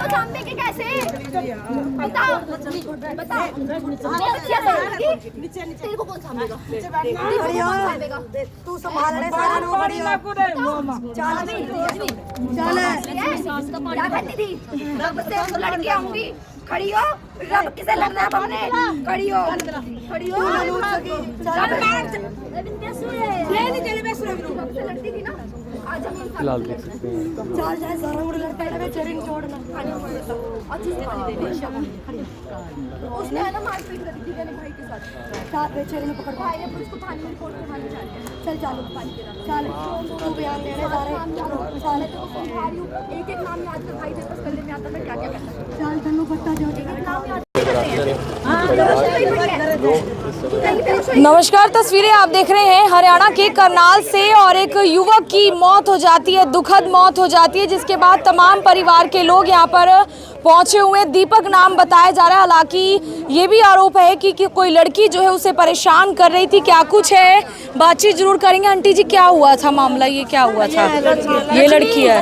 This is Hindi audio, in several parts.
को सामने के कैसे बताओ बताओ तेरे को कौन सामनेगा तू संभाल ले सारा नो बढ़िया चल क्या करती थी रब से लड़के आऊंगी खड़ी हो रब किसे लड़ना है हमने खड़ी हो लड़ती थी ना आज हम फिलहाल देख सकते हैं चार जाए सारा मुड़ लड़का है चरण छोड़ना उसने है ना मारपीट कर दी मैंने भाई के साथ साथ में चरण में पकड़ भाई ने उसको थाने में रिपोर्ट करवाने जा रहे हैं चल चालू पानी चल तू बयान लेने जा रहे हैं चल तो समझा रही हूं एक एक नाम याद कर भाई तेरे पास करने में आता मैं क्या क्या करता चल तन्नू पट्टा जो नाम याद नमस्कार, तस्वीरें आप देख रहे हैं हरियाणा के करनाल से और एक युवक की मौत हो जाती है, दुखद मौत हो जाती है, जिसके बाद तमाम परिवार के लोग यहां पर पहुंचे हुए। दीपक नाम बताया जा रहा है। हालांकि ये भी आरोप है कि कोई लड़की जो है उसे परेशान कर रही थी। क्या कुछ है बातचीत जरूर करेंगे। आंटी जी क्या हुआ था मामला, ये क्या हुआ था? ये लड़की है।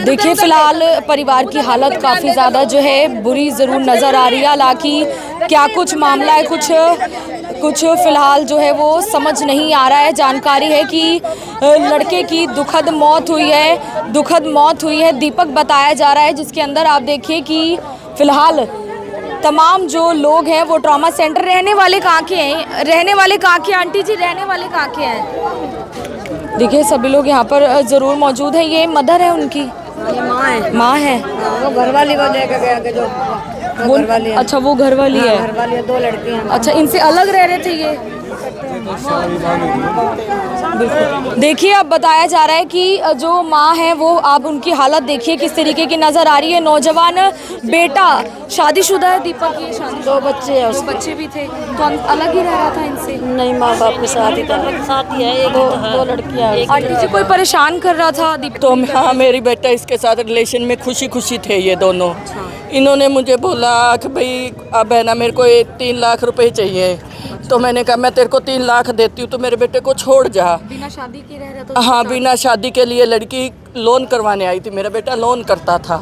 देखिए फिलहाल परिवार की हालत काफ़ी ज़्यादा जो है बुरी ज़रूर नज़र आ रही है। हालांकि क्या कुछ मामला है कुछ फिलहाल जो है वो समझ नहीं आ रहा है। जानकारी है कि लड़के की दुखद मौत हुई है। दीपक बताया जा रहा है, जिसके अंदर आप देखिए कि फिलहाल तमाम जो लोग हैं वो ट्रॉमा सेंटर रहने वाले कहाँ के हैं आंटी जी, रहने वाले कहाँ के हैं? देखिए सभी लोग यहाँ पर ज़रूर मौजूद हैं। ये मदर है उनकी, ये माँ है। वो घरवाली को लेकर गया कि जो वो घरवाली है। अच्छा वो घरवाली है। घरवाली है, 2 लड़की हैं। अच्छा इनसे अलग रह रहे थे ये? देखिए अब बताया जा रहा है कि जो माँ है वो, आप उनकी हालत देखिए किस तरीके की नज़र आ रही है। नौजवान बेटा शादीशुदा है दीपक, ये शादी 2 बच्चे हैं उसके। बच्चे भी थे तो अलग ही रह रहा था इनसे? नहीं, माँ बाप के साथ ही था। साथ ही है, 2 लड़कियाँ। आंटी जी कोई परेशान कर रहा था दीपक? तो हाँ, मेरी बेटा इसके साथ रिलेशन में खुशी थे ये दोनों। इन्होंने मुझे बोला कि भाई अब है ना मेरे को 3 लाख रुपए चाहिए। तो मैंने कहा मैं तेरे को 3 लाख देती हूँ तो मेरे बेटे को छोड़ जा। बिना शादी के रह रहा था? हाँ, बिना शादी के लिए लड़की लोन करवाने आई थी। मेरा बेटा लोन करता था।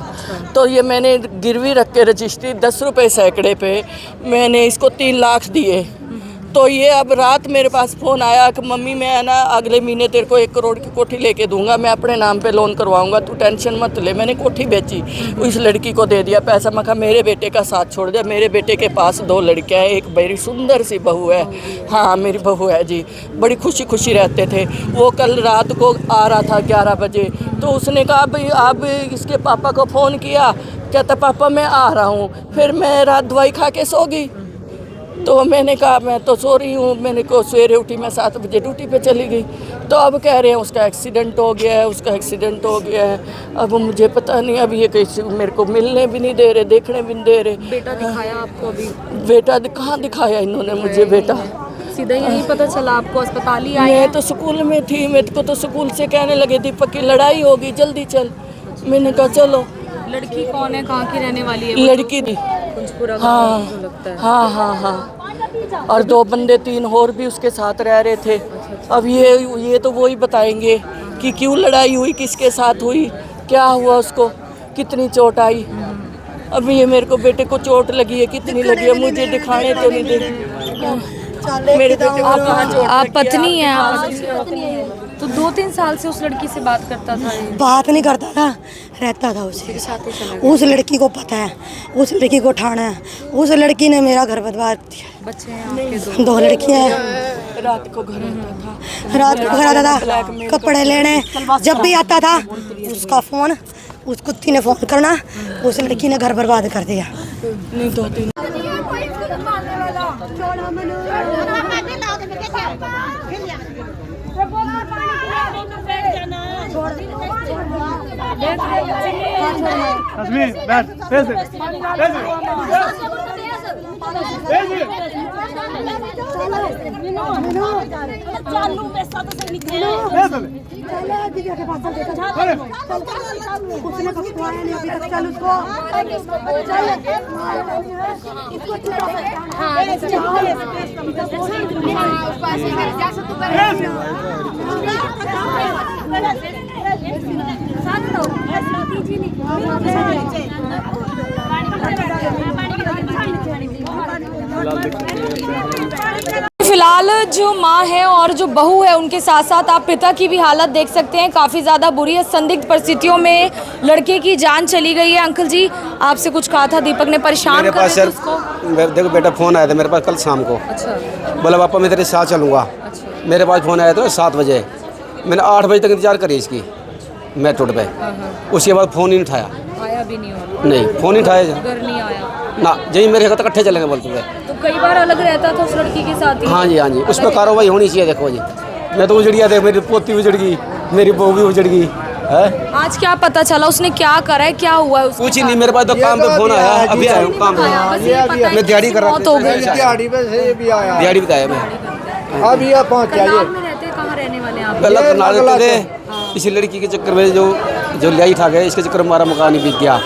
तो ये मैंने गिरवी रख के रजिस्ट्री 10 रुपये सैकड़े पे मैंने इसको 3 लाख दिए। तो ये अब रात मेरे पास फ़ोन आया कि मम्मी मैं ना अगले महीने तेरे को 1 करोड़ की कोठी लेके दूंगा, मैं अपने नाम पे लोन करवाऊंगा, तू टेंशन मत ले। मैंने कोठी बेची, उस लड़की को दे दिया पैसा। मैं कहा मेरे बेटे का साथ छोड़ दिया। मेरे बेटे के पास 2 लड़कियां हैं, एक बड़ी सुंदर सी बहू है। हाँ मेरी बहू है जी, बड़ी खुशी रहते थे। वो कल रात को आ रहा था 11 बजे। तो उसने कहा भाई आप इसके पापा को फ़ोन किया, कहता पापा मैं आ रहा हूँ। फिर मैं रात दवाई खा के सो गई। तो मैंने कहा मैं तो सो रही हूँ। मैंने को सवेरे उठी, मैं 7 बजे ड्यूटी पे चली गई। तो अब कह रहे हैं उसका एक्सीडेंट हो गया है, अब मुझे पता नहीं। अब ये कैसे मेरे को मिलने भी नहीं दे रहे, देखने भी नहीं दे रहे। बेटा दिखाया आपको अभी? बेटा कहाँ दिखाया इन्होंने मुझे बेटा? सीधा यही पता चला आपको? अस्पताल ही आए? मैं तो स्कूल में थी, मेरे को तो स्कूल से कहने लगे दीपक की लड़ाई होगी जल्दी चल। मैंने कहा चलो। लड़की कौन है, कहाँ की रहने वाली है? लड़की थी। हाँ। और 2 बंदे 3 और भी उसके साथ रह रहे थे। अब ये तो वो ही बताएंगे कि क्यों लड़ाई हुई, किसके साथ हुई, क्या हुआ, उसको कितनी चोट आई। अब ये मेरे को बेटे को चोट लगी है, कितनी लगी है मुझे दिखाने तो नहीं दे। मेरे बेटे को कहाँ चोट? आप पत्नी हैं? तो 2-3 साल से उस लड़की से बात करता था? बात नहीं करता था, रहता था उसके साथ। उस लड़की को पता है, उस लड़की को ठाना है। उस लड़की ने मेरा घर बर्बाद किया। बच्चे हैं आपके? 2 लड़कियां हैं। रात को घर आता था कपड़े लेने। जब भी आता था उसका फ़ोन, उस कुत्ती ने फ़ोन करना, उस लड़की ने घर बर्बाद कर दिया। नहीं 2-3 हाँ फिलहाल जो माँ है और जो बहू है उनके साथ साथ आप पिता की भी हालत देख सकते हैं, काफ़ी ज़्यादा बुरी है। संदिग्ध परिस्थितियों में लड़के की जान चली गई है। अंकल जी, आपसे कुछ कहा था, दीपक ने परेशान मेरे कर पास रहे थे सर उसको। देखो बेटा फ़ोन आया था मेरे पास कल शाम को। अच्छा, बोला पापा मैं तेरे साथ चलूँगा। मेरे पास फ़ोन आया था 7 बजे। मैंने 8 बजे तक इंतजार करी इसकी मेट्रो पे। उसके बाद फ़ोन ही नहीं उठाया। आया भी नहीं और नहीं फ़ोन ही उठाया घर नहीं आया। ना। यही मेरे घर तक इकट्ठे चलेंगे बोलते थे। तो कई बार अलग रहता था उस लड़की के साथ ही। हाँ जी हाँ जी, उस पर कार्रवाई होनी चाहिए। देखो जी, मैं तो उजड़ गया था, मेरी पोती उजड़ गई, मेरी बहू भी उजड़ गई है। आज क्या पता चला उसने क्या करा है, क्या हुआ है उसके कुछ ही साथ? नहीं, मेरे पास तो काम पे फ़ोन आया, अभी आया हूँ काम आया, पे। बस ये पता है मैं कि दिहाड़ी कर रहा मौत हो गई है। दिहाड़ी पे से ये भी आया दिहाड़ी बताया मैं। अब ये पहुंच करनाल जाइए। में रहते हैं, कहाँ रहने वाले हैं आप? पहला ये करनाल बंगला रहते थे। इसी लड़की के चक्कर में जो लियाई ठा गए, इसके चक्कर में हमारा मकान ही बिक गया।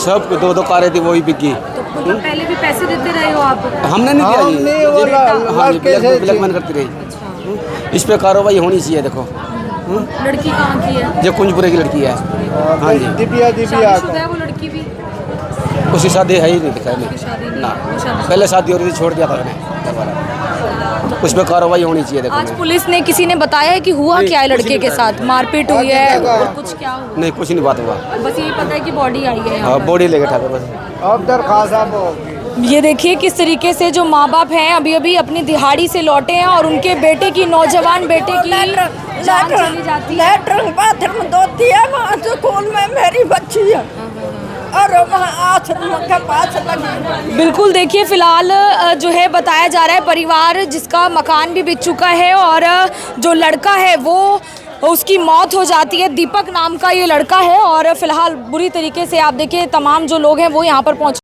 सब 2-2 कारें थी वो ही बिक गई। तो मतलब पहले भी पैसे देते रहे हो आप? हमने नहीं दिया जी। हमने वो हाँ जी, लड़के से ब्लैकमेल करती रही। अच्छा, इस पे कार्रवाई होनी चाहिए। देखो लड़की कहाँ की है? जो कुंजपुरे की लड़की है। हाँ जी, दिव्या शादीशुदा है वो लड़की भी? उसकी शादी है ही नहीं दिखा उसकी शादी नहीं ना। है, वो शादी- पहले शादी और छोड़ दिया था मैंने। उस पर कार्रवाई होनी चाहिए। देखो आज पुलिस ने किसी ने बताया है कि हुआ नहीं, क्या है कुछ लड़के नहीं के बताया। साथ? मारपीट हुई है और कुछ क्या हुआ? नहीं, कुछ नहीं बात हुआ। बस यही पता है कि बॉडी आई है यहाँ हाँ, पर। बॉडी लेके ठाके बस। अब दरखास्त अब होगी। ये देखिए किस तरीके से जो माँ बाप हैं अभी अभी अपनी दिहाड़ी से लौटे हैं और उनके बेटे की, नौजवान बेटे की जान चली जाती है। लेटरिन बाथरूम धोती है वहाँ स्कूल में मेरी बच्ची है और वहाँ आश्रम के पास लगी। बिल्कुल, देखिए फिलहाल जो है बताया जा रहा है परिवार जिसका मकान भी बिक चुका है और जो लड़का है वो उसकी मौत हो जाती है। दीपक नाम का ये लड़का है और फिलहाल बुरी तरीके से आप देखिए तमाम जो लोग हैं वो यहाँ पर पहुँच